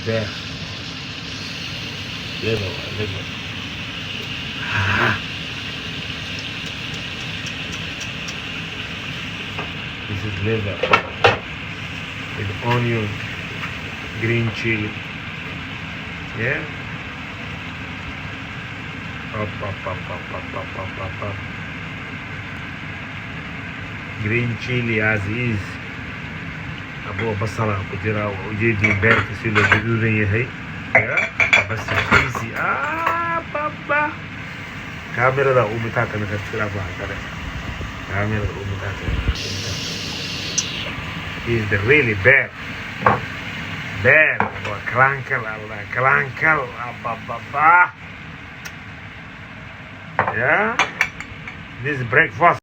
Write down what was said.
bear. Liver. This is liver with onion, green chili. Yeah. Up. Green chili as is. Abo basala ku jira ujeedi beerta si loo guduudan yahay. Yeah. Bas easy. Baba. Kamerada umita kana ka kale. Kamerada umita kana. He's the really bear. Kalaankal, Kalaankal, Yeah. This is breakfast.